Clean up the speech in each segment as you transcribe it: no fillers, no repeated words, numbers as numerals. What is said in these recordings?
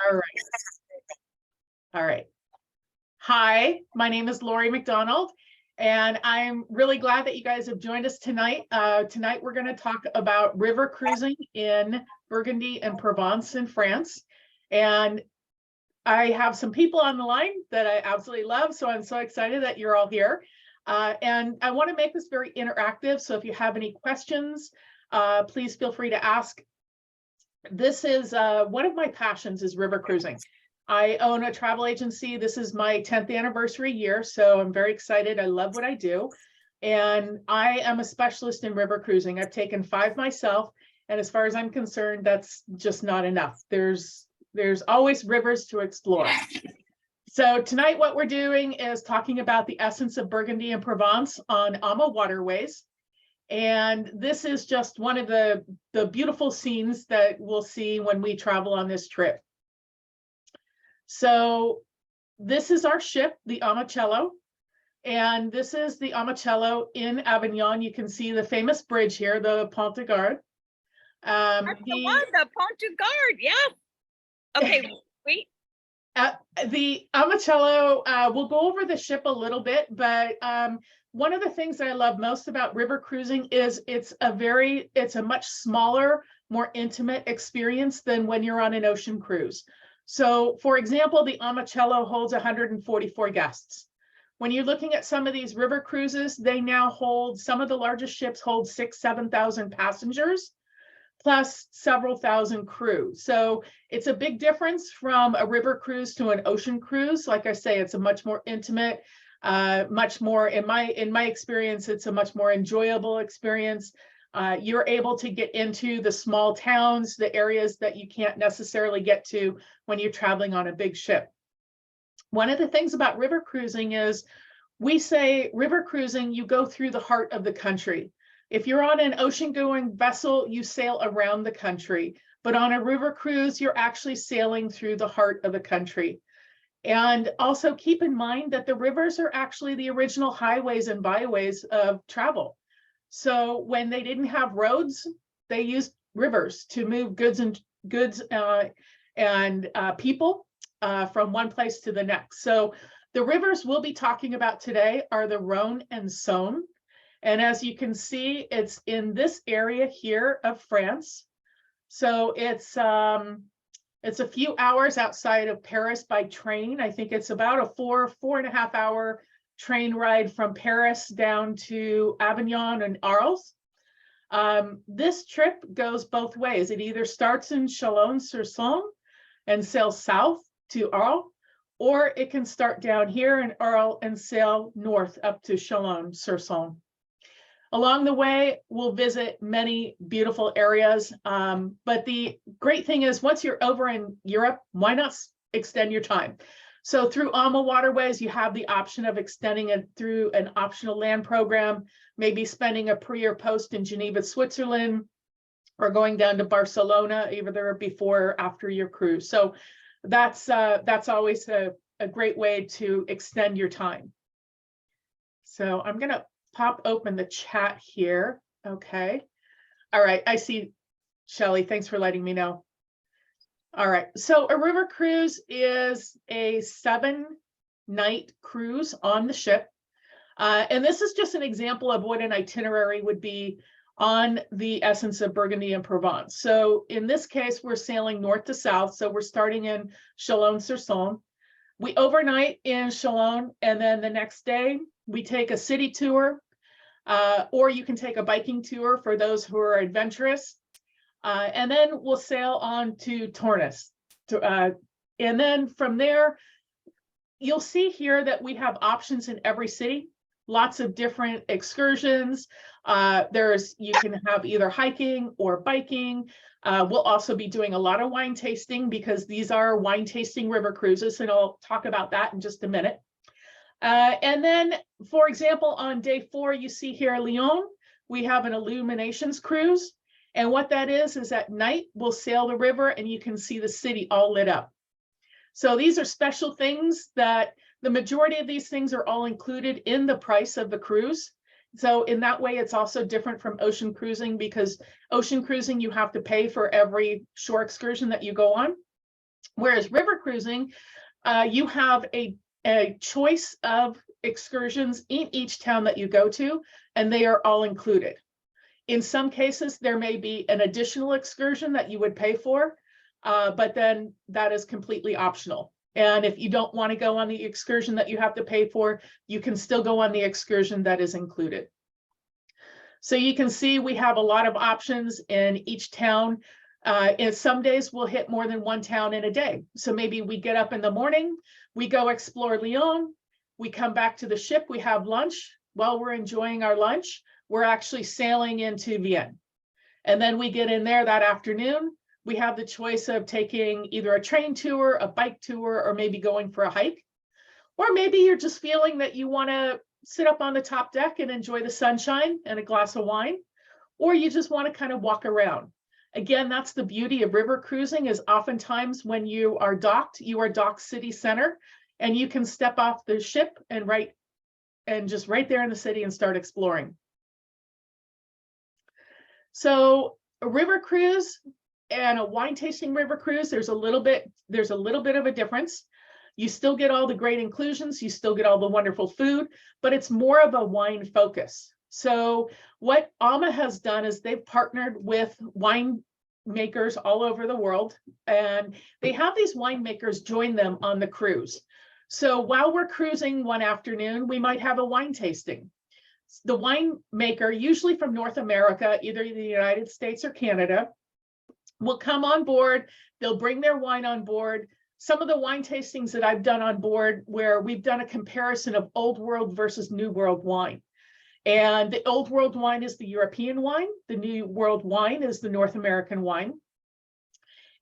All right. All right. Hi, my name is Lori McDonald, and I'm really glad that you guys have joined us tonight. Tonight, we're going to talk about river cruising in Burgundy and Provence in France. And I have some people on the line that I absolutely love, so I'm so excited that you're all here. And I want to make this very interactive, so if you have any questions, please feel free to ask. This is one of my passions is river cruising. I own a travel agency. This is my 10th anniversary year, so I'm very excited. I love what I do. And I am a specialist in river cruising. I've taken 5 myself, and as far as I'm concerned, that's just not enough. There's always rivers to explore. So tonight what we're doing is talking about the essence of Burgundy and Provence on AMA waterways. And this is just one of the beautiful scenes that we'll see when we travel on this trip. So this is our ship, the Amacello, and this is the Amacello in Avignon. You can see the famous bridge here, the Pont de Garde. The Pont de Garde, yeah. Okay, wait. The Amacello, we'll go over the ship a little bit, but one of the things that I love most about river cruising is it's a much smaller, more intimate experience than when you're on an ocean cruise. So, for example, the Amacello holds 144 guests. When you're looking at some of these river cruises, they now hold, some of the largest ships hold 6,000 to 7,000 passengers, plus several thousand crew. So it's a big difference from a river cruise to an ocean cruise. Like I say, it's a much more intimate, much more, in my experience, it's a much more enjoyable experience. You're able to get into the small towns, the areas that you can't necessarily get to when you're traveling on a big ship. One of the things about river cruising is we say river cruising, you go through the heart of the country. If you're on an ocean-going vessel, you sail around the country. But on a river cruise, you're actually sailing through the heart of the country. And also keep in mind that the rivers are actually the original highways and byways of travel. So when they didn't have roads, they used rivers to move goods and people from one place to the next. So the rivers we'll be talking about today are the Rhone and Saône. And as you can see, it's in this area here of France. So it's a few hours outside of Paris by train. I think it's about a 4.5 hour train ride from Paris down to Avignon and Arles. This trip goes both ways. It either starts in Chalon-sur-Saône and sails south to Arles, or it can start down here in Arles and sail north up to Chalon-sur-Saône. Along the way, we'll visit many beautiful areas, but the great thing is once you're over in Europe, why not extend your time? So through AMA waterways, you have the option of extending it through an optional land program, maybe spending a pre or post in Geneva, Switzerland, or going down to Barcelona, either before or after your cruise. So that's always a great way to extend your time. So I'm going to pop open the chat here. Okay. All right. I see, Shelley. Thanks for letting me know. All right. So a river cruise is a 7-night cruise on the ship. And this is just an example of what an itinerary would be on the essence of Burgundy and Provence. So in this case, we're sailing north to south. So we're starting in Chalon-sur-Saône. We overnight in Chalon, and then the next day we take a city tour, or you can take a biking tour for those who are adventurous. And then we'll sail on to Tournus. And then from there, you'll see here that we have options in every city, lots of different excursions. You can have either hiking or biking. We'll also be doing a lot of wine tasting because these are wine tasting river cruises, and I'll talk about that in just a minute. And then, for example, on day 4, you see here Lyon, we have an illuminations cruise. And what that is at night, we'll sail the river and you can see the city all lit up. So these are special things that the majority of these things are all included in the price of the cruise. So in that way, it's also different from ocean cruising, because ocean cruising, you have to pay for every shore excursion that you go on. Whereas river cruising, you have a choice of excursions in each town that you go to, and they are all included. In some cases, there may be an additional excursion that you would pay for, but then that is completely optional. And if you don't want to go on the excursion that you have to pay for, you can still go on the excursion that is included. So you can see we have a lot of options in each town. And some days we'll hit more than one town in a day. So maybe we get up in the morning, we go explore Lyon, we come back to the ship, we have lunch. While we're enjoying our lunch, we're actually sailing into Vienne. And then we get in there that afternoon. We have the choice of taking either a train tour, a bike tour, or maybe going for a hike. Or maybe you're just feeling that you want to sit up on the top deck and enjoy the sunshine and a glass of wine, or you just want to kind of walk around. Again, that's the beauty of river cruising, is oftentimes when you are docked city center, and you can step off the ship and just right there in the city and start exploring. So a river cruise and a wine tasting river cruise, there's a little bit of a difference. You still get all the great inclusions, you still get all the wonderful food, but it's more of a wine focus. So what AMA has done is they've partnered with wine makers all over the world, and they have these winemakers join them on the cruise. So while we're cruising one afternoon, we might have a wine tasting. The winemaker, usually from North America, either the United States or Canada, will come on board. They'll bring their wine on board. Some of the wine tastings that I've done on board, where we've done a comparison of old world versus new world wine. And the old world wine is the European wine. The new world wine is the North American wine.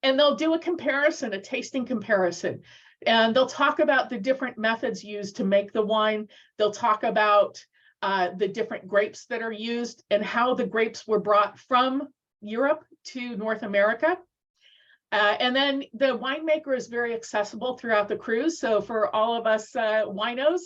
And they'll do a comparison, a tasting comparison. And they'll talk about the different methods used to make the wine. They'll talk about the different grapes that are used and how the grapes were brought from Europe to North America. And then the winemaker is very accessible throughout the cruise. So for all of us winos,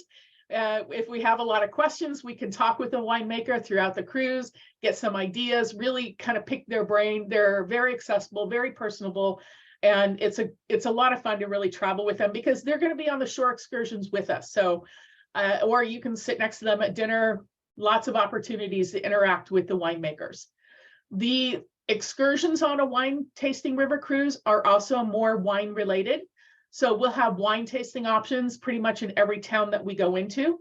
if we have a lot of questions, we can talk with the winemaker throughout the cruise, get some ideas, really kind of pick their brain. They're very accessible, very personable, and it's a lot of fun to really travel with them, because they're going to be on the shore excursions with us. So, or you can sit next to them at dinner. Lots of opportunities to interact with the winemakers. The excursions on a wine tasting river cruise are also more wine related. So we'll have wine tasting options pretty much in every town that we go into.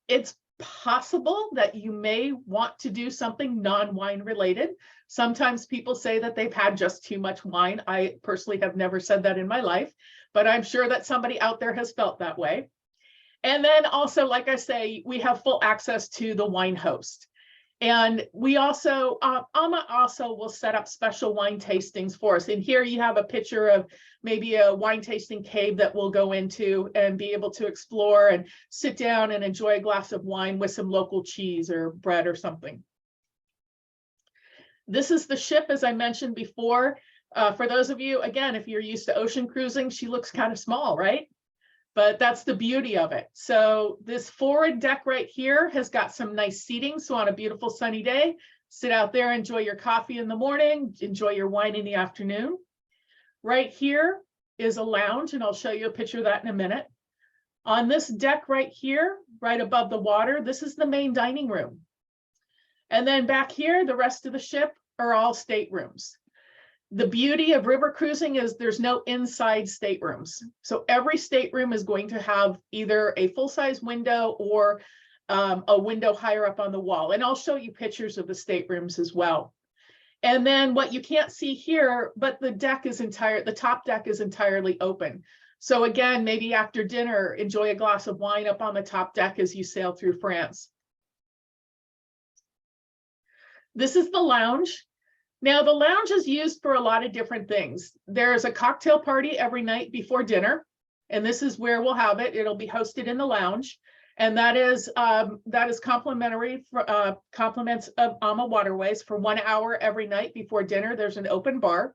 It's possible that you may want to do something non-wine related. Sometimes people say that they've had just too much wine. I personally have never said that in my life, but I'm sure that somebody out there has felt that way. And then also, like I say, we have full access to the wine host. And we also, AMA also will set up special wine tastings for us. And here you have a picture of maybe a wine tasting cave that we'll go into and be able to explore and sit down and enjoy a glass of wine with some local cheese or bread or something. This is the ship, as I mentioned before. For those of you, again, if you're used to ocean cruising, she looks kind of small, right? But that's the beauty of it. So this forward deck right here has got some nice seating. So on a beautiful sunny day, sit out there, enjoy your coffee in the morning, enjoy your wine in the afternoon. Right here is a lounge, and I'll show you a picture of that in a minute. On this deck right here, right above the water, this is the main dining room. And then back here, the rest of the ship are all staterooms. The beauty of river cruising is there's no inside staterooms. So every stateroom is going to have either a full-size window or a window higher up on the wall. And I'll show you pictures of the staterooms as well. And then what you can't see here, but the top deck is entirely open. So again, maybe after dinner, enjoy a glass of wine up on the top deck as you sail through France. This is the lounge. Now, the lounge is used for a lot of different things. There's a cocktail party every night before dinner, and this is where we'll have it. It'll be hosted in the lounge, and that is complimentary for compliments of AMA Waterways for 1 hour every night before dinner. There's an open bar.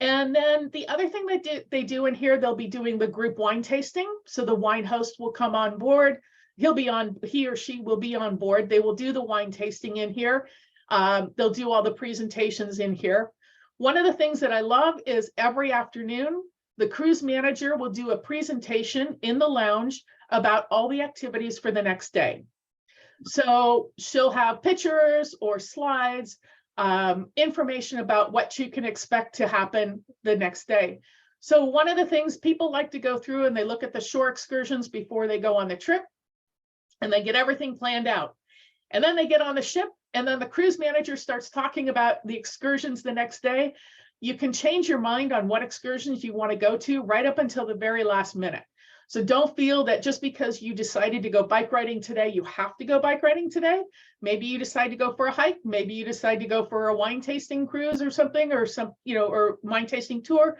And then the other thing they do in here, they'll be doing the group wine tasting. So the wine host will come on board. He or she will be on board. They will do the wine tasting in here. They'll do all the presentations in here. One of the things that I love is every afternoon, the cruise manager will do a presentation in the lounge about all the activities for the next day. So she'll have pictures or slides, information about what you can expect to happen the next day. So one of the things people like to go through, and they look at the shore excursions before they go on the trip, and they get everything planned out. And then they get on the ship, and then the cruise manager starts talking about the excursions the next day. You can change your mind on what excursions you want to go to right up until the very last minute. So don't feel that just because you decided to go bike riding today, you have to go bike riding today. Maybe you decide to go for a hike. Maybe you decide to go for a wine tasting cruise or something, or or wine tasting tour.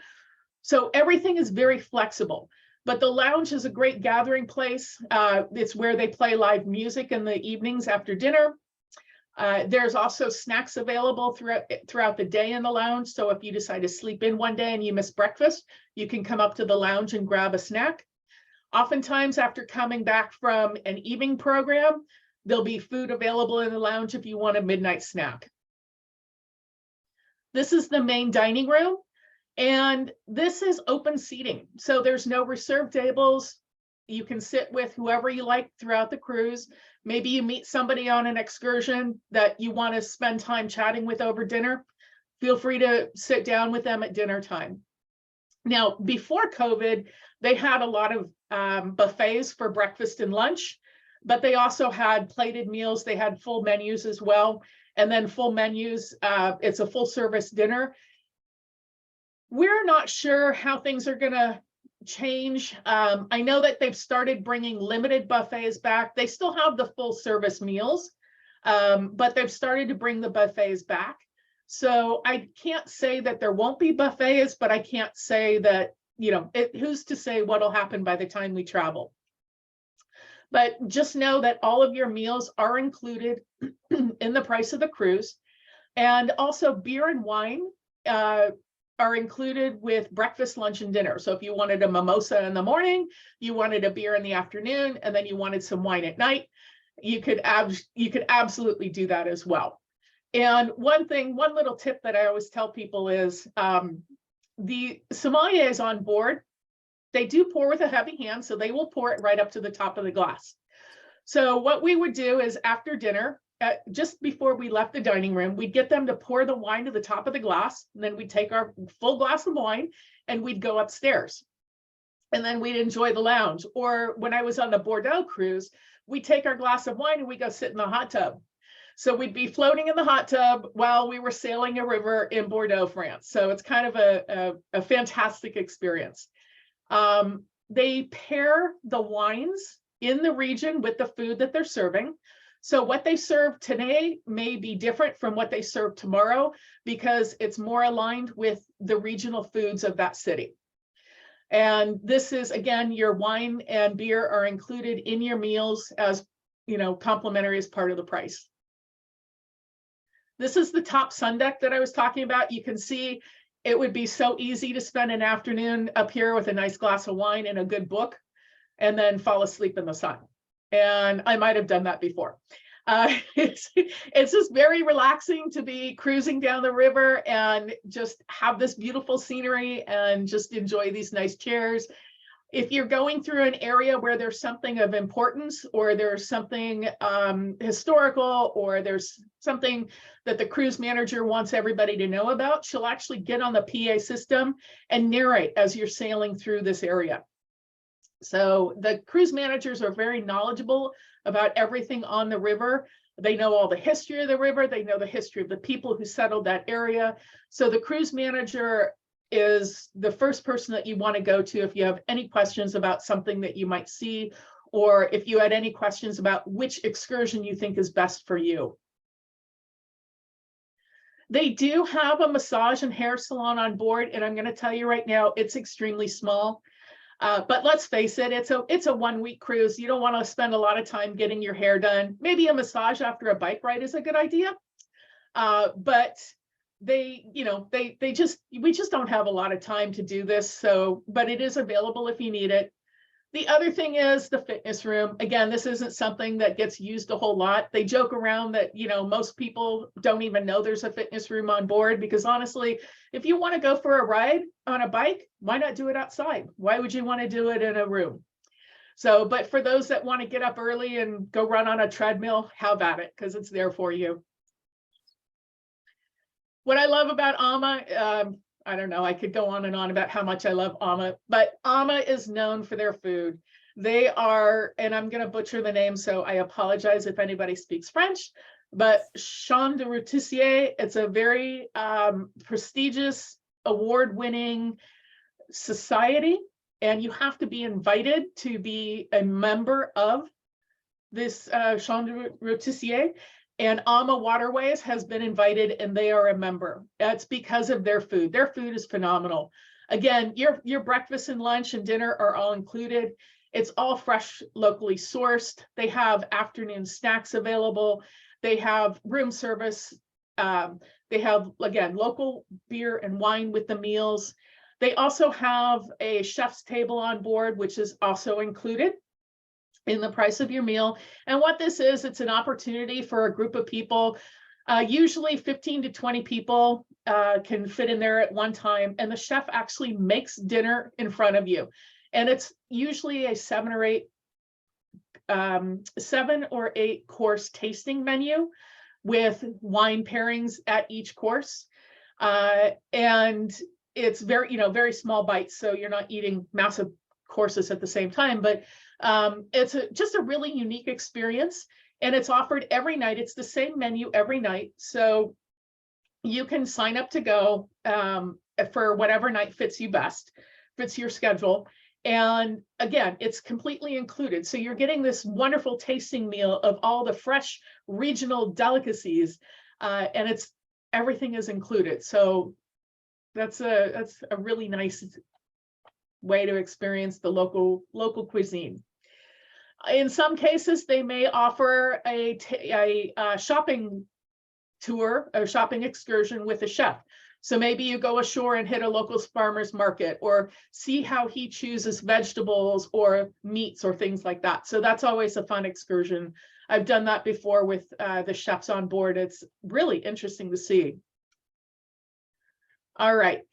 So everything is very flexible. But the lounge is a great gathering place. It's where they play live music in the evenings after dinner. There's also snacks available throughout the day in the lounge. So if you decide to sleep in one day and you miss breakfast, you can come up to the lounge and grab a snack. Oftentimes, after coming back from an evening program, there'll be food available in the lounge if you want a midnight snack. This is the main dining room. And this is open seating. So there's no reserved tables. You can sit with whoever you like throughout the cruise. Maybe you meet somebody on an excursion that you want to spend time chatting with over dinner. Feel free to sit down with them at dinner time. Now, before COVID, they had a lot of buffets for breakfast and lunch, but they also had plated meals. They had full menus as well. And then full menus, it's a full service dinner. We're not sure how things are going to change. I know that they've started bringing limited buffets back. They still have the full service meals, but they've started to bring the buffets back. So I can't say that there won't be buffets, but I can't say that, who's to say what'll happen by the time we travel. But just know that all of your meals are included in the price of the cruise. And also beer and wine are included with breakfast, lunch, and dinner. So if you wanted a mimosa in the morning, you wanted a beer in the afternoon, and then you wanted some wine at night, you could absolutely do that as well. And one little tip that I always tell people is the sommeliers on board, they do pour with a heavy hand, so they will pour it right up to the top of the glass. So what we would do is after dinner, just before we left the dining room, we'd get them to pour the wine to the top of the glass. And then we'd take our full glass of wine and we'd go upstairs. And then we'd enjoy the lounge. Or when I was on the Bordeaux cruise, we'd take our glass of wine and we'd go sit in the hot tub. So we'd be floating in the hot tub while we were sailing a river in Bordeaux, France. So it's kind of a fantastic experience. They pair the wines in the region with the food that they're serving. So what they serve today may be different from what they serve tomorrow because it's more aligned with the regional foods of that city. And this is, again, your wine and beer are included in your meals as, complimentary as part of the price. This is the top sun deck that I was talking about. You can see it would be so easy to spend an afternoon up here with a nice glass of wine and a good book and then fall asleep in the sun. And I might have done that before. It's just very relaxing to be cruising down the river and just have this beautiful scenery and just enjoy these nice chairs. If you're going through an area where there's something of importance or there's something historical or there's something that the cruise manager wants everybody to know about, she'll actually get on the PA system and narrate as you're sailing through this area. So the cruise managers are very knowledgeable about everything on the river. They know all the history of the river. They know the history of the people who settled that area. So the cruise manager is the first person that you want to go to if you have any questions about something that you might see, or if you had any questions about which excursion you think is best for you. They do have a massage and hair salon on board, and I'm going to tell you right now, it's extremely small. But let's face it, it's a 1 week cruise. You don't want to spend a lot of time getting your hair done. Maybe a massage after a bike ride is a good idea. But we just don't have a lot of time to do this. So, but it is available if you need it. The other thing is the fitness room. Again, this isn't something that gets used a whole lot. They joke around that, you know, most people don't even know there's a fitness room on board, because honestly, if you want to go for a ride on a bike, why not do it outside? Why would you want to do it in a room? So, but for those that want to get up early and go run on a treadmill, have at it, because it's there for you. What I love about Ama, I don't know, I could go on and on about how much I love Ama, but Ama is known for their food. They are, and I'm going to butcher the name, so I apologize if anybody speaks French, but Champ de Rôtissier, it's a very prestigious, award-winning society, and you have to be invited to be a member of this Champ de Rôtissier. And Ama Waterways has been invited, and they are a member. That's because of their food. Their food is phenomenal. Again, your breakfast and lunch and dinner are all included. It's all fresh, locally sourced. They have afternoon snacks available. They have room service. They have, again, local beer and wine with the meals. They also have a chef's table on board, which is also included in the price of your meal. And what this is, it's an opportunity for a group of people, usually 15 to 20 people can fit in there at one time. And the chef actually makes dinner in front of you. And it's usually a 7 or 8 course tasting menu with wine pairings at each course. And it's very, very small bites. So you're not eating massive courses at the same time, but it's just a really unique experience, and it's offered every night. It's the same menu every night, so you can sign up to go for whatever night fits you best, fits your schedule. And again, it's completely included, so you're getting this wonderful tasting meal of all the fresh regional delicacies, and everything is included. So that's a really nice way to experience the local cuisine. In some cases, they may offer a shopping tour, a shopping excursion with a chef. So maybe you go ashore and hit a local farmer's market, or see how he chooses vegetables or meats or things like that. So that's always a fun excursion. I've done that before with the chefs on board. It's really interesting to see. All right.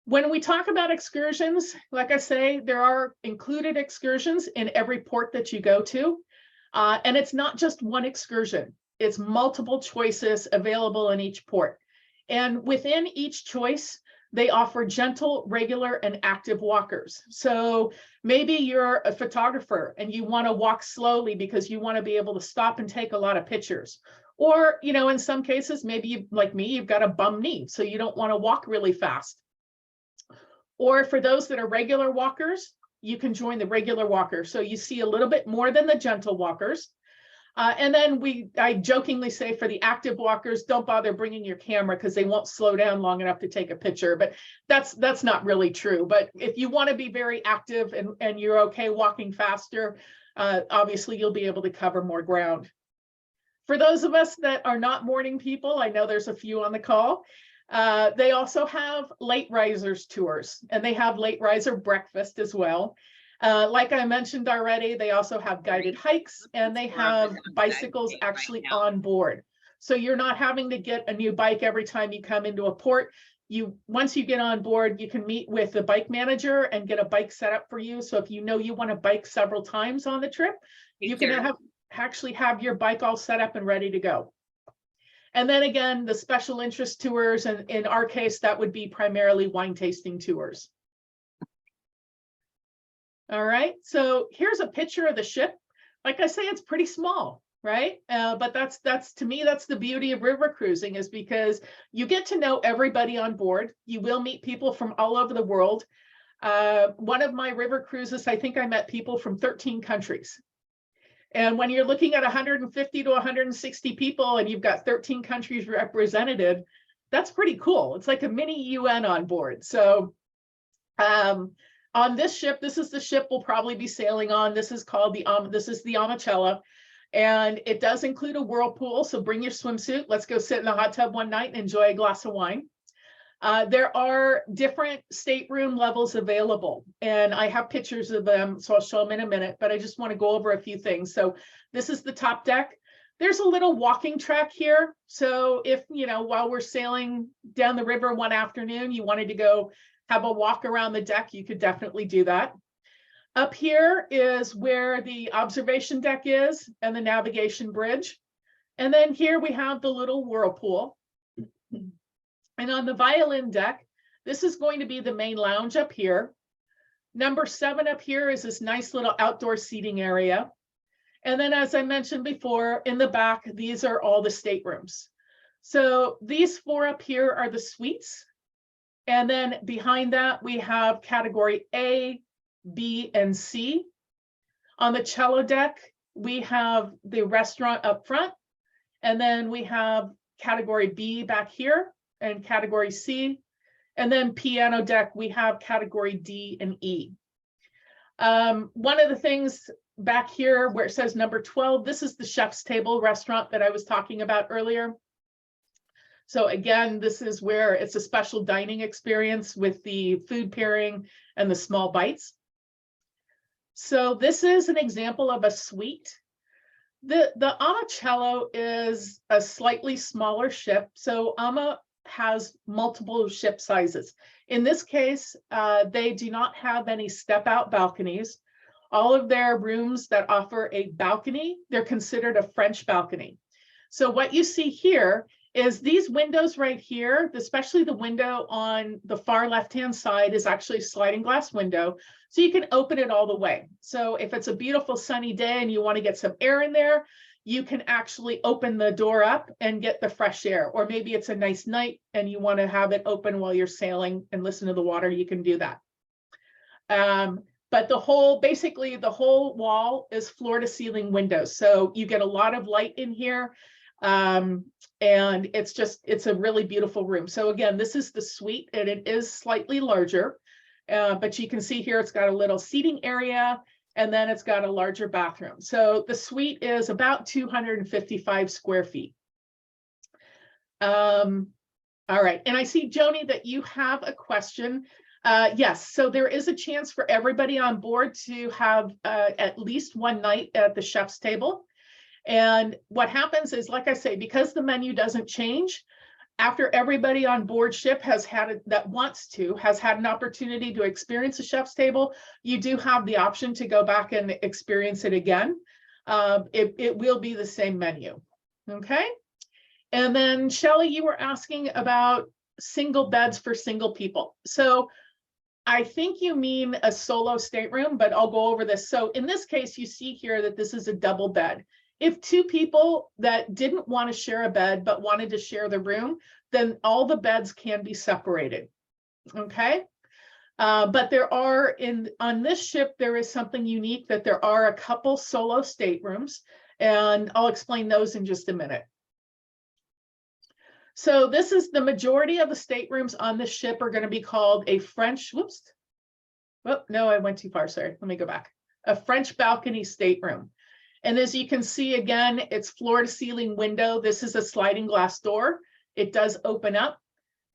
When we talk about excursions, like I say, there are included excursions in every port that you go to. And it's not just one excursion. It's multiple choices available in each port. And within each choice, they offer gentle, regular, and active walkers. So maybe you're a photographer and you want to walk slowly because you want to be able to stop and take a lot of pictures. Or, in some cases, maybe you, like me, you've got a bum knee, so you don't want to walk really fast. Or for those that are regular walkers, you can join the regular walker. So you see a little bit more than the gentle walkers. And then I jokingly say for the active walkers, don't bother bringing your camera because they won't slow down long enough to take a picture. But that's not really true. But if you want to be very active and you're okay walking faster, obviously you'll be able to cover more ground. For those of us that are not morning people, I know there's a few on the call. They also have late risers tours, and they have late riser breakfast as well. Like I mentioned already, they also have guided hikes, and they have bicycles actually on board. So you're not having to get a new bike every time you come into a port. Once you get on board, you can meet with the bike manager and get a bike set up for you. So if you want to bike several times on the trip, you can actually have your bike all set up and ready to go. And then again, the special interest tours, and in our case, that would be primarily wine tasting tours. All right, so here's a picture of the ship. Like I say, it's pretty small, right? But that's to me, that's the beauty of river cruising, is because you get to know everybody on board. You will meet people from all over the world. One of my river cruises, I think I met people from 13 countries. And when you're looking at 150 to 160 people and you've got 13 countries represented, that's pretty cool. It's like a mini UN on board. So on this ship, this is the ship we'll probably be sailing on. This is called the Amacella, and it does include a whirlpool. So bring your swimsuit. Let's go sit in the hot tub one night and enjoy a glass of wine. There are different stateroom levels available, and I have pictures of them, so I'll show them in a minute, but I just want to go over a few things. So this is the top deck. There's a little walking track here. So if, while we're sailing down the river one afternoon, you wanted to go have a walk around the deck, you could definitely do that. Up here is where the observation deck is and the navigation bridge. And then here we have the little whirlpool. And on the Violin deck, this is going to be the main lounge up here. Number 7 up here is this nice little outdoor seating area. And then, as I mentioned before, in the back, these are all the staterooms. So these 4 up here are the suites. And then behind that, we have category A, B, and C. On the cello deck, we have the restaurant up front. And then we have category B back here and category C. And then piano deck, we have category D and E. One of the things back here where it says number 12, this is the chef's table restaurant that I was talking about earlier. So again, this is where it's a special dining experience with the food pairing and the small bites. So this is an example of a suite. The Ama is a slightly smaller ship. So Ama has multiple ship sizes. In this case, they do not have any step out balconies. All of their rooms that offer a balcony, they're considered a French balcony. So what you see here is these windows right here, especially the window on the far left-hand side is actually a sliding glass window. So you can open it all the way. So if it's a beautiful sunny day and you want to get some air in there, you can actually open the door up and get the fresh air. Or maybe it's a nice night and you want to have it open while you're sailing and listen to the water, you can do that. But basically the whole wall is floor to ceiling windows. So you get a lot of light in here. And it's a really beautiful room. So again, this is the suite and it is slightly larger, but you can see here, it's got a little seating area and then it's got a larger bathroom. So the suite is about 255 square feet. All right. And I see, Joni, that you have a question. Yes, so there is a chance for everybody on board to have at least one night at the chef's table. And what happens is, like I say, because the menu doesn't change, after everybody on board ship has had an opportunity to experience a chef's table, you do have the option to go back and experience it again. It will be the same menu. Okay. And then Shelley, you were asking about single beds for single people. So I think you mean a solo stateroom, but I'll go over this. So in this case, you see here that this is a double bed. If 2 people that didn't want to share a bed but wanted to share the room, then all the beds can be separated. Okay. But there are on this ship, there is something unique that there are a couple solo staterooms, and I'll explain those in just a minute. So this is the majority of the staterooms on this ship are going to be called a French, no, I went too far. Sorry. Let me go back. A French balcony stateroom. And as you can see, again, it's floor to ceiling window. This is a sliding glass door. It does open up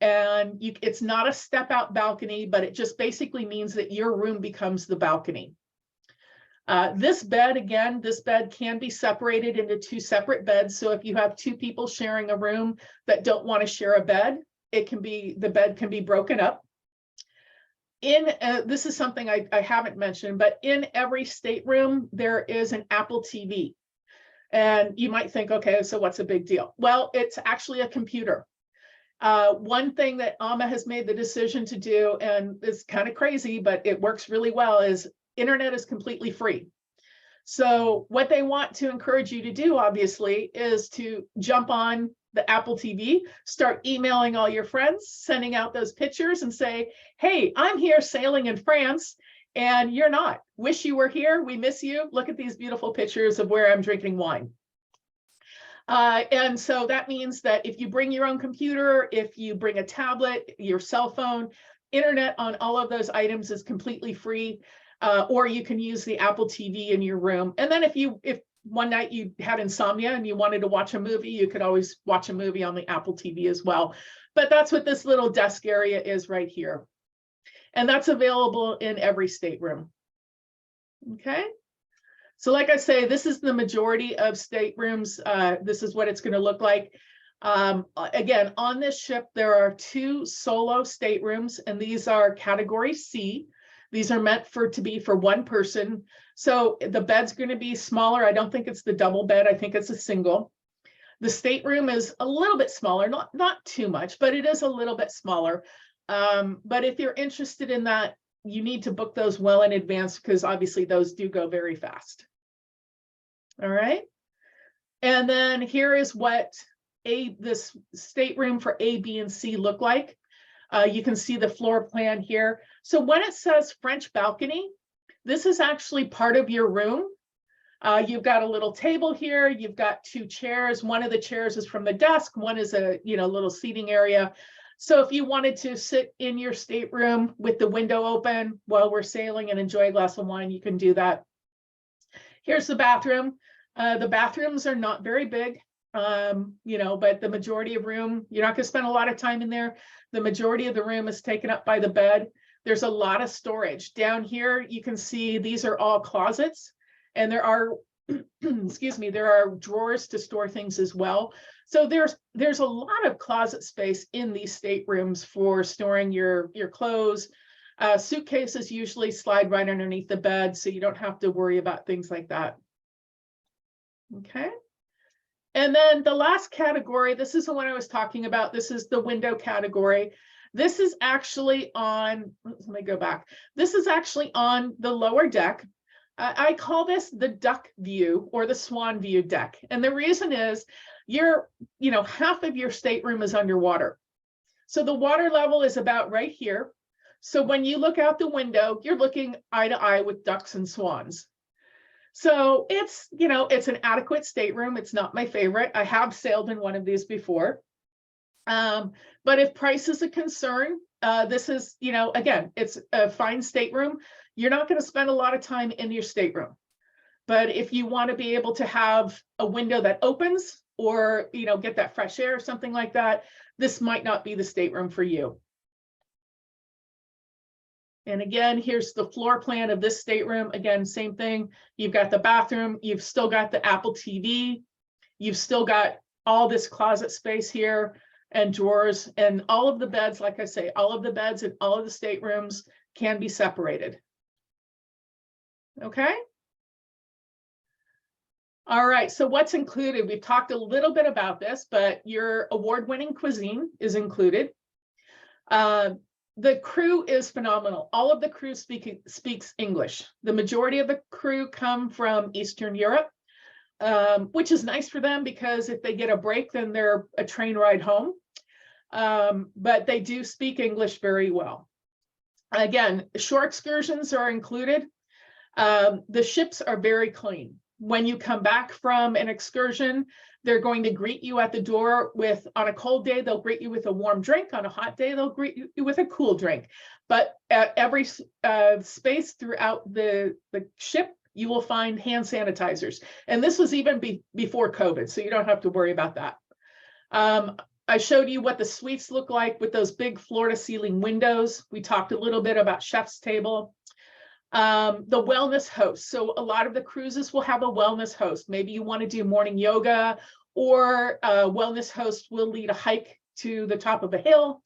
and it's not a step out balcony, but it just basically means that your room becomes the balcony. This bed can be separated into 2 separate beds. So if you have 2 people sharing a room that don't want to share a bed, the bed can be broken up. This is something I haven't mentioned, but in every stateroom, there is an Apple TV. And you might think, okay, so what's a big deal? Well, it's actually a computer. One thing that Ama has made the decision to do, and it's kind of crazy, but it works really well, is internet is completely free. So what they want to encourage you to do, obviously, is to jump on the Apple TV, start emailing all your friends, sending out those pictures and say, hey, I'm here sailing in France and you're not. Wish you were here. We miss you. Look at these beautiful pictures of where I'm drinking wine. And so that means that if you bring your own computer, if you bring a tablet, your cell phone, internet on all of those items is completely free. Or you can use the Apple TV in your room. And then if one night you had insomnia and you wanted to watch a movie, you could always watch a movie on the Apple TV as well. But that's what this little desk area is right here. And that's available in every stateroom. Okay. So like I say, this is the majority of staterooms. This is what it's going to look like. Again, on this ship, there are 2 solo staterooms, and these are category C. These are meant to be for one person. So the bed's going to be smaller. I don't think it's the double bed. I think it's a single. The stateroom is a little bit smaller, not too much, but it is a little bit smaller. But if you're interested in that, you need to book those well in advance, because obviously those do go very fast. All right. And then here is what this stateroom for A, B, and C look like. You can see the floor plan here. So when it says French balcony, this is actually part of your room. You've got a little table here. You've got 2 chairs. One of the chairs is from the desk. One is a little seating area. So if you wanted to sit in your stateroom with the window open while we're sailing and enjoy a glass of wine, you can do that. Here's the bathroom. The bathrooms are not very big, but the majority of room, you're not going to spend a lot of time in there. The majority of the room is taken up by the bed. There's a lot of storage. Down here, you can see these are all closets, and there are, excuse me, there are drawers to store things as well. So there's a lot of closet space in these staterooms for storing your clothes. Suitcases usually slide right underneath the bed, so you don't have to worry about things like that. Okay. And then the last category, this is the one I was talking about. This is the window category. This is actually on, let me go back. This is actually on the lower deck. I call this the duck view or the swan view deck. And the reason is half of your stateroom is underwater. So the water level is about right here. So when you look out the window, you're looking eye to eye with ducks and swans. So it's an adequate stateroom. It's not my favorite. I have sailed in one of these before. But if price is a concern, this is, again, it's a fine stateroom. You're not going to spend a lot of time in your stateroom. But if you want to be able to have a window that opens or, get that fresh air or something like that, this might not be the stateroom for you. And again, here's the floor plan of this stateroom. Again, same thing. You've got the bathroom. You've still got the Apple TV. You've still got all this closet space here and drawers, and all of the beds. Like I say, all of the beds in all of the staterooms can be separated. Okay. All right. So what's included? We've talked a little bit about this, but your award-winning cuisine is included. The crew is phenomenal. All of the crew speaks English. The majority of the crew come from Eastern Europe, which is nice for them because if they get a break, then they're a train ride home. But they do speak English very well. Again, shore excursions are included. The ships are very clean. When you come back from an excursion, they're going to greet you at the door with, on a cold day, they'll greet you with a warm drink. On a hot day, they'll greet you with a cool drink. But at every space throughout the ship, you will find hand sanitizers. And this was even before COVID, so you don't have to worry about that. I showed you what the suites look like with those big floor-to-ceiling windows. We talked a little bit about chef's table. The wellness host. So a lot of the cruises will have a wellness host. Maybe you want to do morning yoga, or a wellness host will lead a hike to the top of a hill.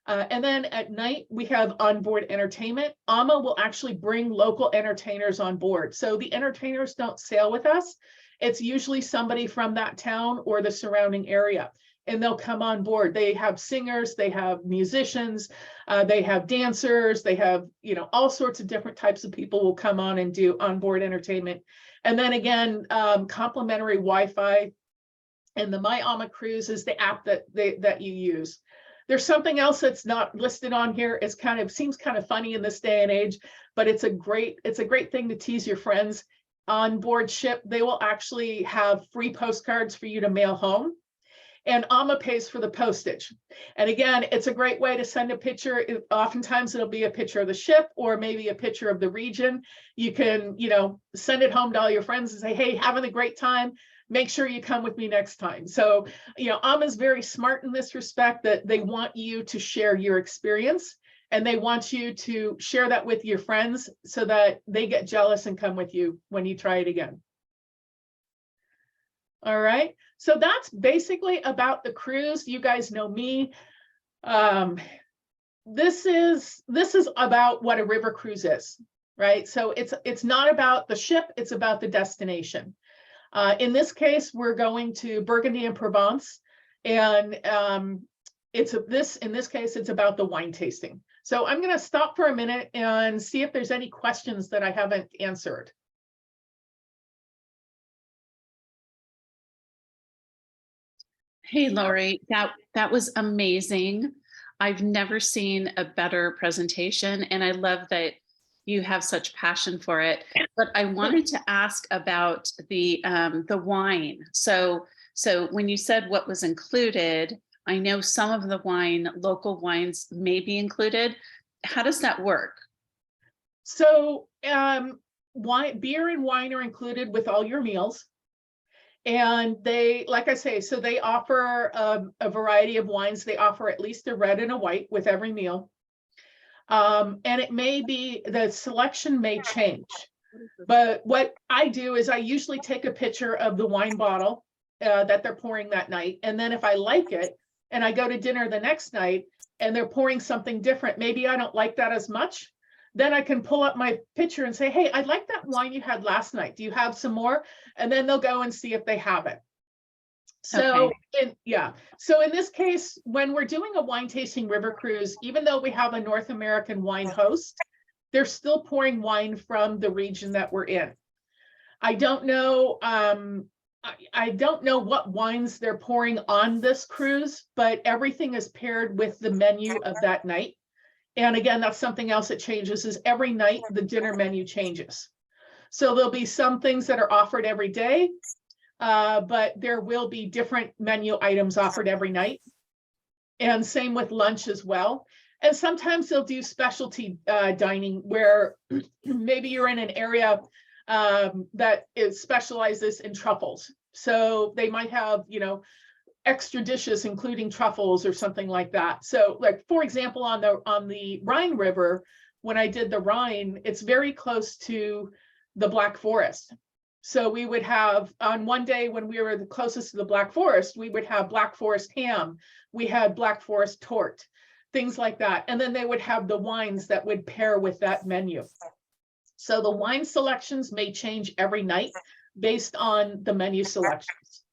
And then at night, we have onboard entertainment. AMA will actually bring local entertainers on board. So the entertainers don't sail with us. It's usually somebody from that town or the surrounding area, and they'll come on board. They have singers, they have musicians, they have dancers, they have, all sorts of different types of people will come on and do onboard entertainment. And then again, complimentary Wi-Fi, and the My AMA Cruise is the app that you use. There's something else that's not listed on here. It's seems kind of funny in this day and age, but it's a great thing to tease your friends. On board ship, they will actually have free postcards for you to mail home. and AMA pays for the postage. And again, it's a great way to send a picture. Oftentimes it'll be a picture of the ship or maybe a picture of the region. You can, send it home to all your friends and say, hey, having a great time. Make sure you come with me next time. So, AMA is very smart in this respect, that they want you to share your experience, and they want you to share that with your friends so that they get jealous and come with you when you try it again. All right, so that's basically about the cruise. You guys know me. This is about what a river cruise is, right? So it's not about the ship, it's about the destination. In this case, we're going to Burgundy and Provence, and in this case, it's about the wine tasting. So I'm going to stop for a minute and see if there's any questions that I haven't answered. Hey, Lori, that was amazing. I've never seen a better presentation, and I love that you have such passion for it. But I wanted to ask about the wine. So when you said what was included, I know some of the local wines may be included. How does that work? So beer and wine are included with all your meals. And they, like I say, so they offer a variety of wines. They offer at least a red and a white with every meal. And it may be, the selection may change. But what I do is I usually take a picture of the wine bottle that they're pouring that night. And then if I like it and I go to dinner the next night and they're pouring something different, maybe I don't like that as much, then I can pull up my picture and say, hey, I like that wine you had last night. Do you have some more? And then they'll go and see if they have it. So, okay. So in this case, when we're doing a wine tasting river cruise, even though we have a North American wine host, they're still pouring wine from the region that we're in. I don't know. I don't know what wines they're pouring on this cruise, but everything is paired with the menu of that night. And again, that's something else that changes, is every night the dinner menu changes. So there'll be some things that are offered every day, but there will be different menu items offered every night. And same with lunch as well. And sometimes they'll do specialty dining where maybe you're in an area that specializes in truffles. So they might have, extra dishes, including truffles or something like that. So like, for example, on the Rhine River, when I did the Rhine, it's very close to the Black Forest. So we would have, on one day when we were the closest to the Black Forest, we would have Black Forest ham. We had Black Forest torte, things like that. And then they would have the wines that would pair with that menu. So the wine selections may change every night based on the menu selections.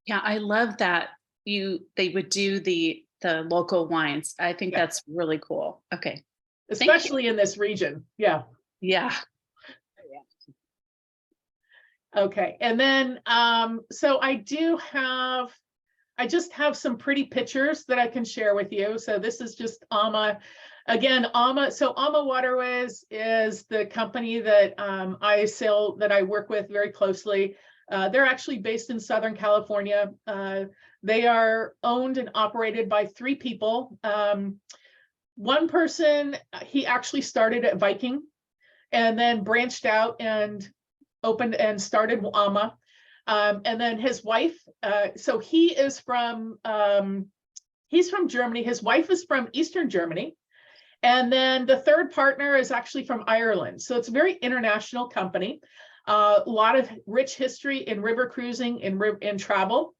Yeah, I love that they would do the local wines. I think that's really cool. Okay. Especially in this region. Yeah. Yeah. Okay. And then, so I just have some pretty pictures that I can share with you. So this is just AMA. Again, AMA Waterways is the company that I work with very closely. They're actually based in Southern California. They are owned and operated by 3 people. One person, he actually started at Viking and then branched out and opened and started AMA. And then his wife, so he's from Germany. His wife is from Eastern Germany. And then the third partner is actually from Ireland. So it's a very international company. A lot of rich history in river cruising and travel.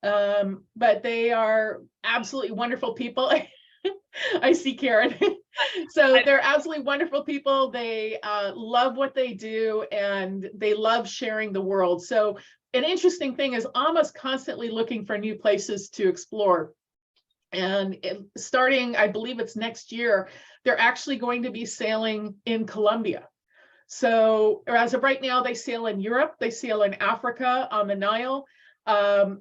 But they are absolutely wonderful people. I see Karen. So they're absolutely wonderful people. They love what they do and they love sharing the world. So an interesting thing is AMA's constantly looking for new places to explore. And starting, I believe it's next year, they're actually going to be sailing in Colombia. So as of right now, they sail in Europe, they sail in Africa on the Nile,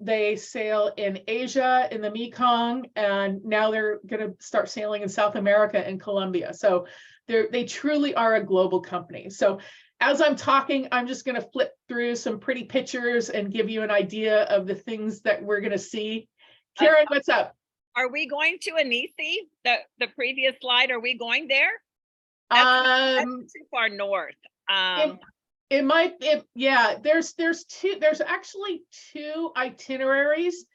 they sail in Asia in the Mekong, and now they're going to start sailing in South America and Colombia. So they truly are a global company. So as I'm talking, I'm just going to flip through some pretty pictures and give you an idea of the things that we're going to see Karen, what's up? Are we going to Annecy? The previous slide, are we going there? That's too far north. It might, yeah, there's actually two itineraries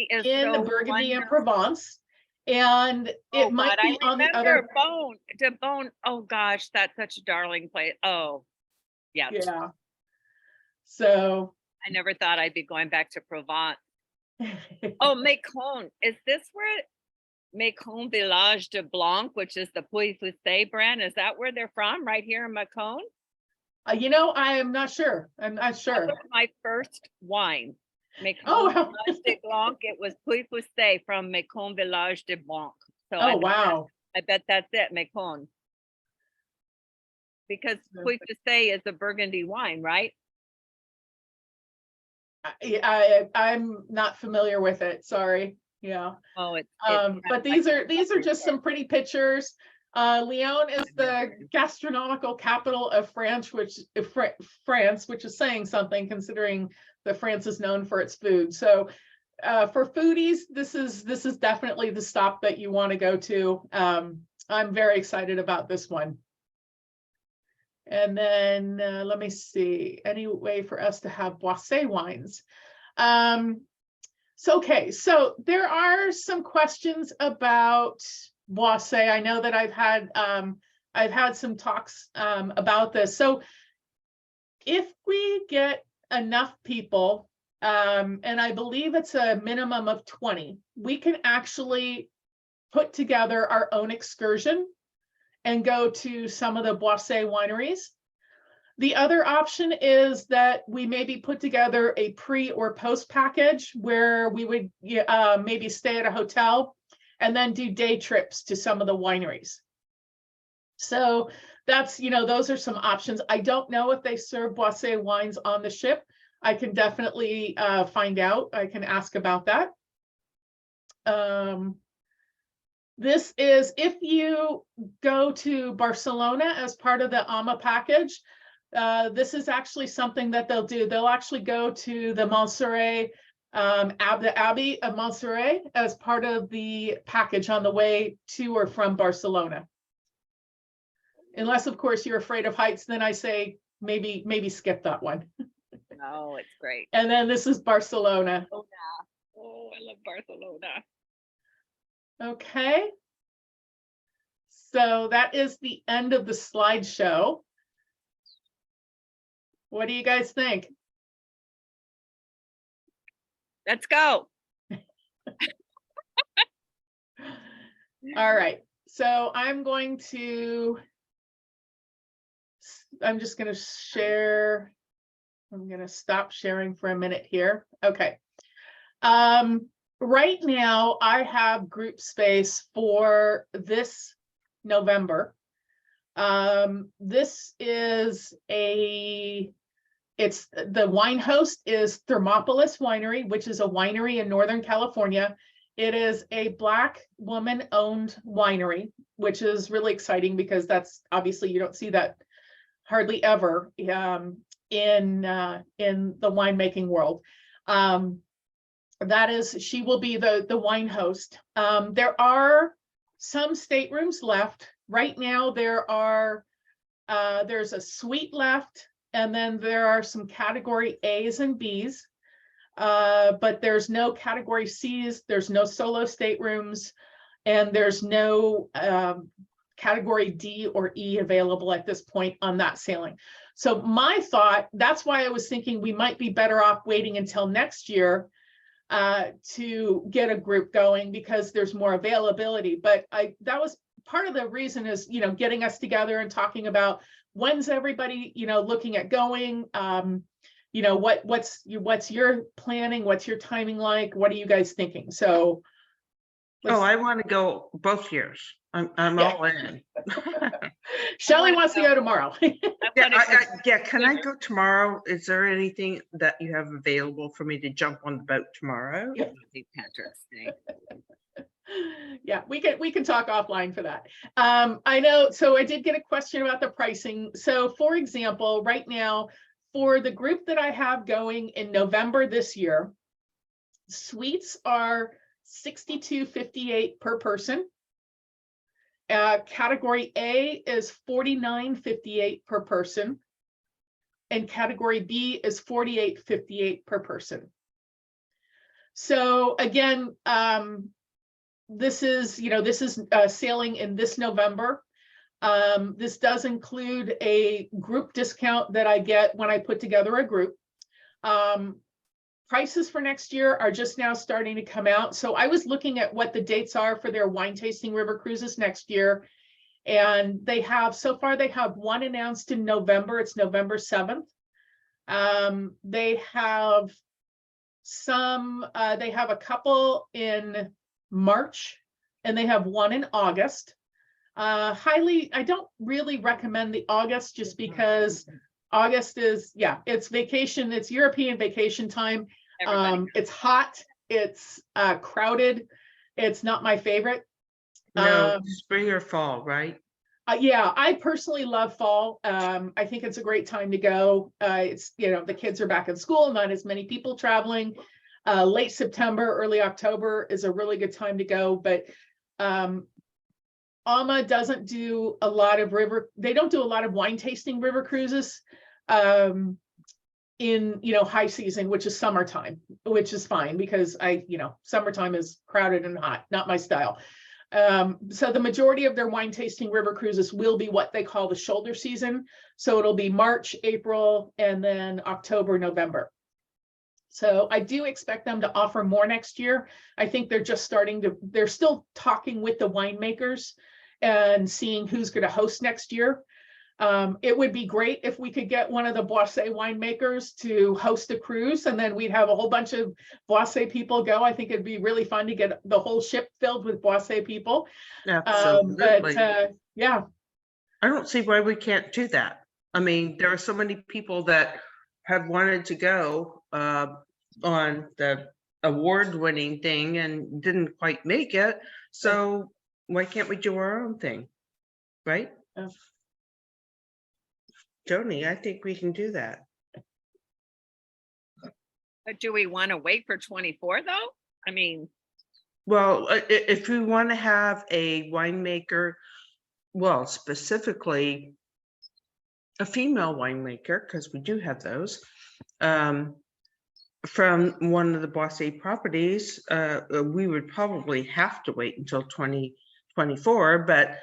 in the Burgundy and Provence. And it might be on the other. Bone. Oh gosh, that's such a darling place. Oh, yeah. Yeah. So. I never thought I'd be going back to Provence. Oh, Macon. Is this where Macon Village de Blanc, which is the Puy-Fusté brand? Is that where they're from? Right here in Macon? You know, I am not sure. I'm not sure. That was my first wine. Macon Village de Blanc. It was Puy-Fusté from Macon Village de Blanc. So wow. I bet that's it, Macon. Because Puy-Fusté is a Burgundy wine, right? I'm not familiar with it. Sorry. Yeah. Oh, but these are just some pretty pictures. Lyon is the gastronomical capital of France, which is saying something considering that France is known for its food. So for foodies, this is definitely the stop that you want to go to. I'm very excited about this one. And then let me see, any way for us to have Boisset wines. So there are some questions about Boisset. I know that I've had some talks about this. So if we get enough people, and I believe it's a minimum of 20, we can actually put together our own excursion and go to some of the Boisset wineries. The other option is that we maybe put together a pre or post package where we would maybe stay at a hotel and then do day trips to some of the wineries. So that's, those are some options. I don't know if they serve Boisset wines on the ship. I can definitely find out. I can ask about that. This is if you go to Barcelona as part of the AMA package. This is actually something that they'll do. They'll actually go to the Montserrat, the Abbey of Montserrat as part of the package on the way to or from Barcelona. Unless, of course, you're afraid of heights, then I say maybe skip that one. No, it's great. And then this is Barcelona. Oh, I love Barcelona. Okay. So that is the end of the slideshow. What do you guys think? Let's go. All right. So I'm just going to share. I'm going to stop sharing for a minute here. Okay. Right now I have group space for this November. This is the wine host is Thermopolis Winery, which is a winery in Northern California. It is a Black woman-owned winery, which is really exciting because that's obviously you don't see that hardly ever in the winemaking world. She will be the wine host. There are some staterooms left. Right now, there's a suite left, and then there are some category A's and B's, but there's no category C's, there's no solo staterooms, and there's no category D or E available at this point on that sailing. So my thought, that's why I was thinking we might be better off waiting until next year to get a group going because there's more availability. But that was part of the reason is, getting us together and talking about when's everybody, looking at going, what's your planning? What's your timing like? What are you guys thinking? So. I want to go both years. I'm all in. Shelley wants to go tomorrow. Can I go tomorrow? Is there anything that you have available for me to jump on the boat tomorrow? Yeah. Yeah, we can talk offline for that. I know, so I did get a question about the pricing. So for example, right now, for the group that I have going in November this year, suites are $62.58 per person. Category A is $49.58 per person. And category B is $48.58 per person. So again, this is sailing in this November. This does include a group discount that I get when I put together a group. Prices for next year are just now starting to come out. So I was looking at what the dates are for their wine tasting river cruises next year. And they have, so far they have one announced in November. It's November 7th. They have they have a couple in March, and they have one in August. I don't really recommend the August, just because August is, it's vacation, it's European vacation time. It's hot, it's crowded, it's not my favorite. No, spring or fall, right? Yeah, I personally love fall. I think it's a great time to go. It's, the kids are back in school, not as many people traveling. Late September, early October is a really good time to go. But AMA doesn't do a lot of they don't do a lot of wine tasting river cruises in, high season, which is summertime, which is fine, because summertime is crowded and hot, not my style. So the majority of their wine tasting river cruises will be what they call the shoulder season. So it'll be March, April, and then October, November. So I do expect them to offer more next year. I think they're just they're still talking with the winemakers and seeing who's going to host next year. It would be great if we could get one of the Boisset winemakers to host a cruise, and then we'd have a whole bunch of Boisset people go. I think it'd be really fun to get the whole ship filled with Boisset people. Absolutely. Yeah. I don't see why we can't do that. I mean, there are so many people that have wanted to go on the award-winning thing and didn't quite make it. So why can't we do our own thing, right? Joni, I think we can do that. But do we want to wait for 24 though? I mean, well, if we want to have a winemaker, well, specifically a female winemaker, because we do have those, from one of the Boisset properties, we would probably have to wait until 2024. But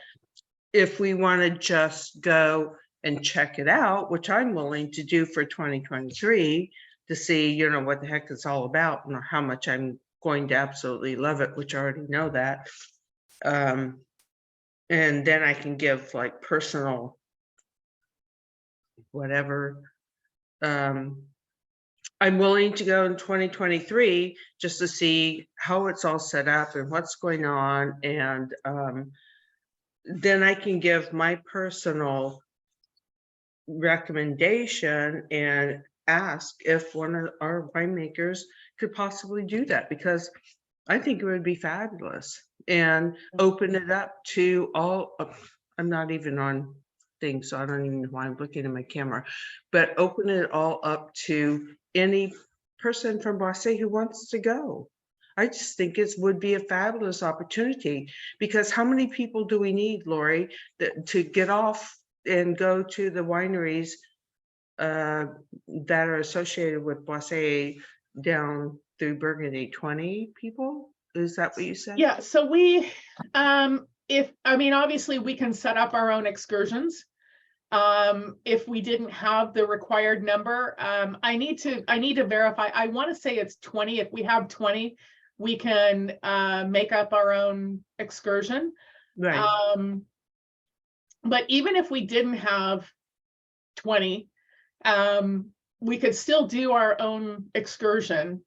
if we want to just go and check it out, which I'm willing to do for 2023, to see, what the heck it's all about and how much I'm going to absolutely love it, which I already know that. And then I can give like personal whatever. I'm willing to go in 2023 just to see how it's all set up and what's going on. And then I can give my personal recommendation and ask if one of our winemakers could possibly do that, because I think it would be fabulous, and open it up to all. I'm not even on things, so I don't even know why I'm looking at my camera, but open it all up to any person from Boisset who wants to go. I just think it would be a fabulous opportunity, because how many people do we need, Lori, to get off and go to the wineries that are associated with Boisset down through Burgundy? 20 people? Is that what you said? Yeah, so we, obviously we can set up our own excursions. If we didn't have the required number, I need to verify. I want to say it's 20. If we have 20, we can make up our own excursion. Right. But even if we didn't have 20, we could still do our own excursion.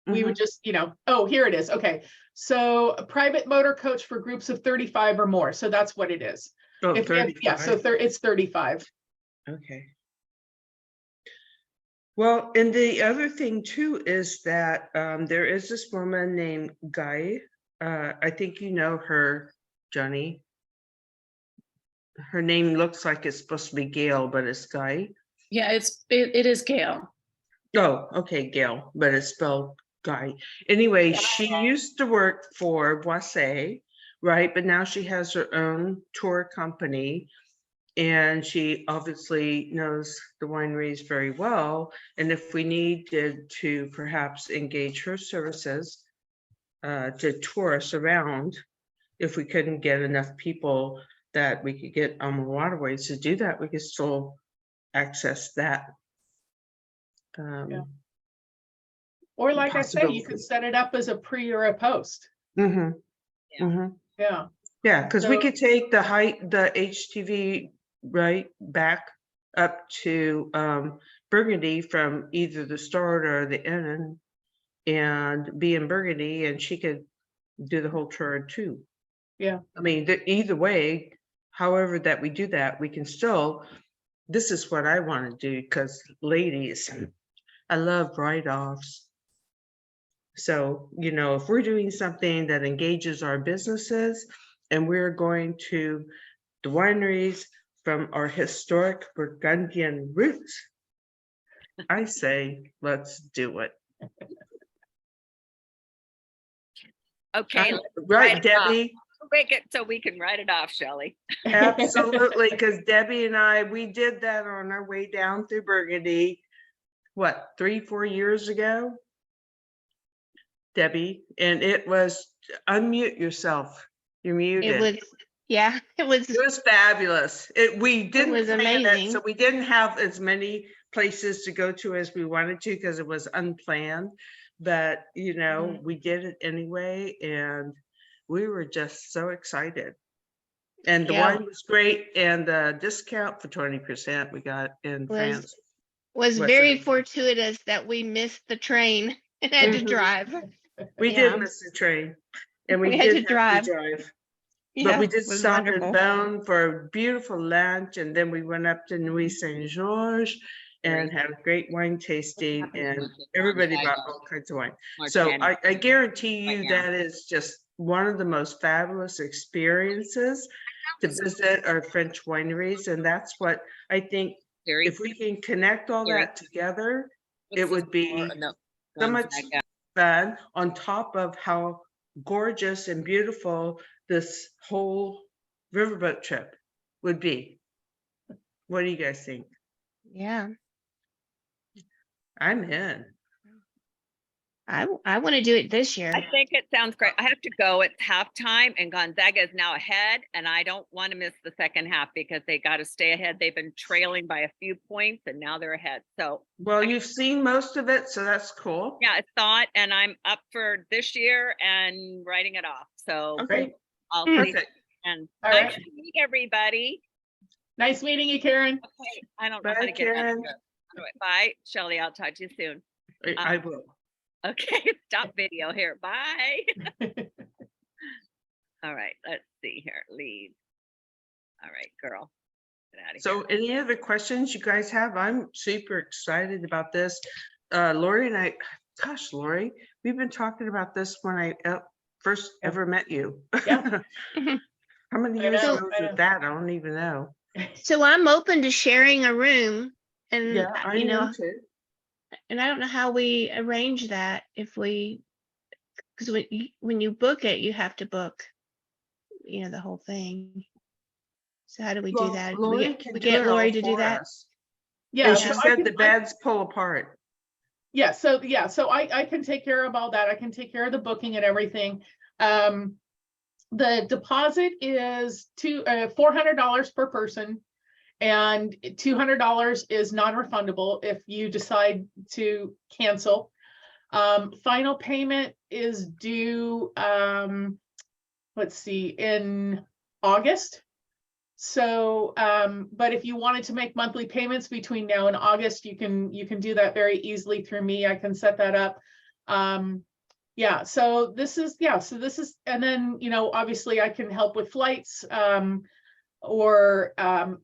We would just, oh, here it is. Okay. So a private motor coach for groups of 35 or more. So that's what it is. Oh, If we have, yeah, so it's 35. Okay. Well, and the other thing too is that there is this woman named Guy. I think you know her, Johnny. Her name looks like it's supposed to be Gail, but it's Guy. Yeah, it is Gail. Oh, okay, Gail, but it's spelled guy. Anyway, she used to work for Boisset, right? But now she has her own tour company. And she obviously knows the wineries very well. And if we needed to perhaps engage her services to tour us around, if we couldn't get enough people that we could get on the waterways to do that, we could still access that. Yeah. Or like I say, you could set it up as a pre or a post. Mm-hmm. Yeah. Mm-hmm. Yeah. Yeah, because we So- could take the HTV right back up to Burgundy from either the start or the end and be in Burgundy, and she could do the whole tour too. Yeah. I mean, either way, however that we do that, we can still, this is what I want to do, because ladies, I love write-offs. So, you know, if we're doing something that engages our businesses and we're going to the wineries from our historic Burgundian roots, I say, let's do it. Okay, Right, write it off. Debbie? make it so we can write it off, Shelley. Absolutely, because Debbie and I, we did that on our way down through Burgundy, what, 3-4 years ago? Debbie, and it was, unmute yourself. You're muted. It was, yeah, it was, It was fabulous. We didn't was plan it, so amazing. we didn't have as many places to go to as we wanted to because it was unplanned. But, you know, we did it anyway, and we were just so excited. And the Yeah. wine was great, and the discount for 20% we got in France. was What's very it? fortuitous that we missed the train and had to Mhm. drive. We Yeah. did miss the train, and we We had did to have drive. to drive. Yeah, But we it did was stop in wonderful. Beaune for a beautiful lunch, and then we went up to Nuit Saint-Georges and had a great wine tasting, and everybody bought all kinds of wine. So I guarantee you that is just one of the most fabulous experiences to visit our French wineries, and that's what I think, if we can connect all that together, it would be so much fun, on top of how gorgeous and beautiful this whole riverboat trip would be. What do you guys think? Yeah, I'm in. I want to do it this year. I think it sounds great. I have to go. It's halftime and Gonzaga is now ahead, and I don't want to miss the second half because they got to stay ahead. They've been trailing by a few points and now they're ahead. So Well, you've seen most of it, so that's cool. yeah, I thought, and I'm up for this year and writing it off. So Okay, I'll see. perfect. And All nice right. to meet everybody. Nice meeting you, Karen. Okay, I don't know how Bye, to get out of Karen. here. Anyway, bye, Shelley. I'll talk to you soon. I will. Okay, stop video here. Bye. All right, let's see here. Leave. All right, girl. Get out of So here. any other questions you guys have? I'm super excited about this. Lori and I, gosh, Lori, we've been talking about this when I first ever met you. Yeah. How many I years know, ago I was know. that? I don't even know. So I'm open to sharing a room, and Yeah, I you know, am too. and I don't know how we arrange that if we, because when you book it, you have to book, you know, the whole thing. So how do we do Well, that? Lori can we do get it all Lori to do for that. us. Yeah, And she so I said can- the beds pull apart. Yeah, so I can take care of all that. I can take care of the booking and everything. The deposit is $400 per person, and $200 is non-refundable if you decide to cancel. Final payment is due, let's see, in August. So, but if you wanted to make monthly payments between now and August, you can do that very easily through me. I can set that up. Yeah, so this is, and then, you know, obviously I can help with flights, or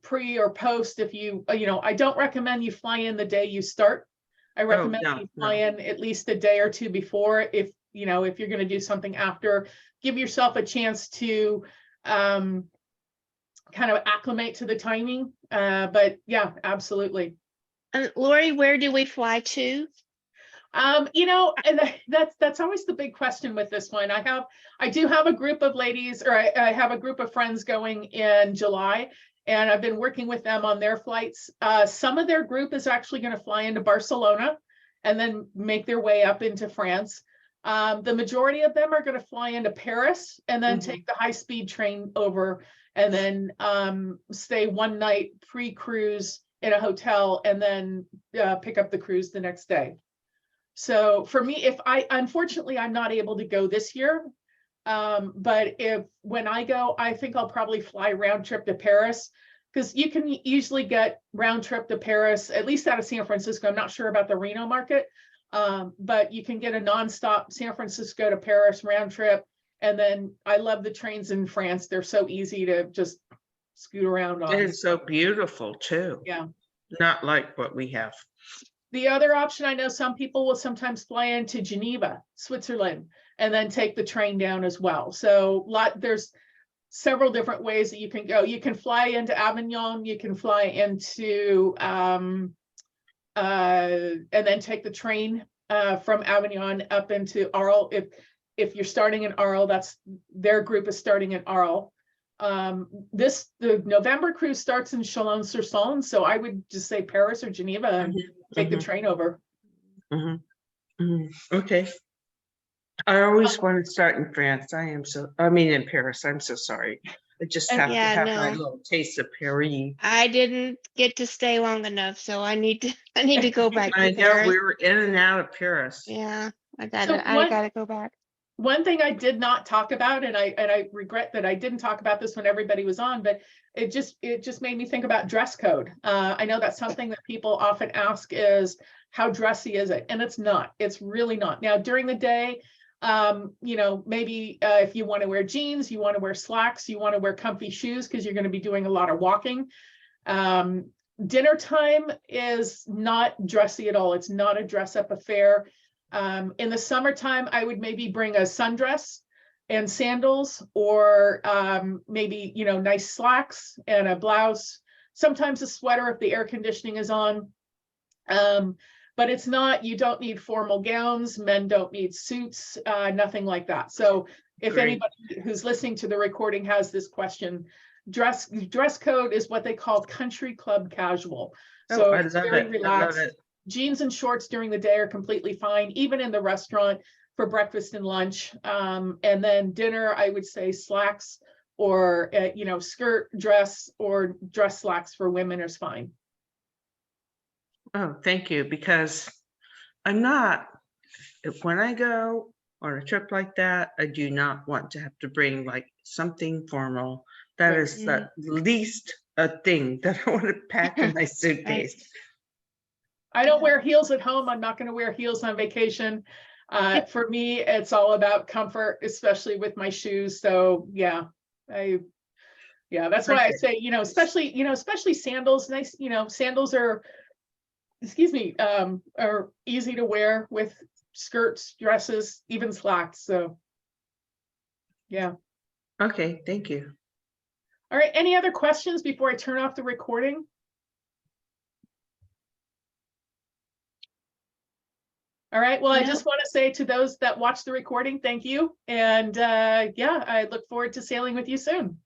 pre or post if you know, I don't recommend you fly in the day you start. I recommend no, you fly in at least a day or two before, if you know, if you're going to do something after. Give yourself a chance to kind of acclimate to the timing. But yeah, absolutely. And Lori, where do we fly to? And that's always the big question with this one. I do have a group of ladies, or I have a group of friends going in July, and I've been working with them on their flights. Some of their group is actually going to fly into Barcelona and then make their way up into France. The majority of them are going to fly into Paris and then take the high-speed train over, and then stay one night pre-cruise in a hotel, and then pick up the cruise the next day. So for me, unfortunately, I'm not able to go this year. But when I go, I think I'll probably fly round trip to Paris, because you can usually get round trip to Paris, at least out of San Francisco. I'm not sure about the Reno market, but you can get a nonstop San Francisco to Paris round trip. And then I love the trains in France. They're so easy to just scoot around on. It's so beautiful too. Yeah. Not like what we have. The other option, I know some people will sometimes fly into Geneva, Switzerland, and then take the train down as well. So there's several different ways that you can go. You can fly into Avignon, you can fly into, and then take the train from Avignon up into Arles. If you're starting in Arles, their group is starting in Arles. The November cruise starts in Chalon-sur-Saône, so I would just say Paris or Geneva and take the train over. Okay. I always want to start in France. In Paris. I'm so sorry. I just have to have my little taste of Paris. I didn't get to stay long enough, so I need to go back to I know Paris. we were in and out of Paris. Yeah, I So gotta go back. One thing I did not talk about, and I regret that I didn't talk about this when everybody was on, but it just made me think about dress code. I know that's something that people often ask is, how dressy is it? And it's not. It's really not. Now, during the day, maybe if you want to wear jeans, you want to wear slacks, you want to wear comfy shoes because you're going to be doing a lot of walking. Dinner time is not dressy at all. It's not a dress up affair. In the summertime, I would maybe bring a sundress and sandals, or maybe, nice slacks and a blouse, sometimes a sweater if the air conditioning is on. But it's not, you don't need formal gowns. Men don't need suits, nothing like that. So if anybody who's listening to the recording has this question, dress code is what they call country club casual. So I it's love very it. relaxed. I love it. Jeans and shorts during the day are completely fine, even in the restaurant for breakfast and lunch. And then dinner, I would say slacks or, skirt, dress, or dress slacks for women is fine. Oh, thank you. Because when I go on a trip like that, I do not want to have to bring like something formal. That Right. is the least a thing that I want to pack in my suitcase. I don't wear heels at home. I'm not going to wear heels on vacation. For me, it's all about comfort, especially with my shoes. So that's why I say, especially sandals. Nice, sandals are easy to wear with skirts, dresses, even slacks. So yeah. Okay, thank you. All right. Any other questions before I turn off the recording? All right. Well, I just want to say to those that watch the recording, thank you. And I look forward to sailing with you soon.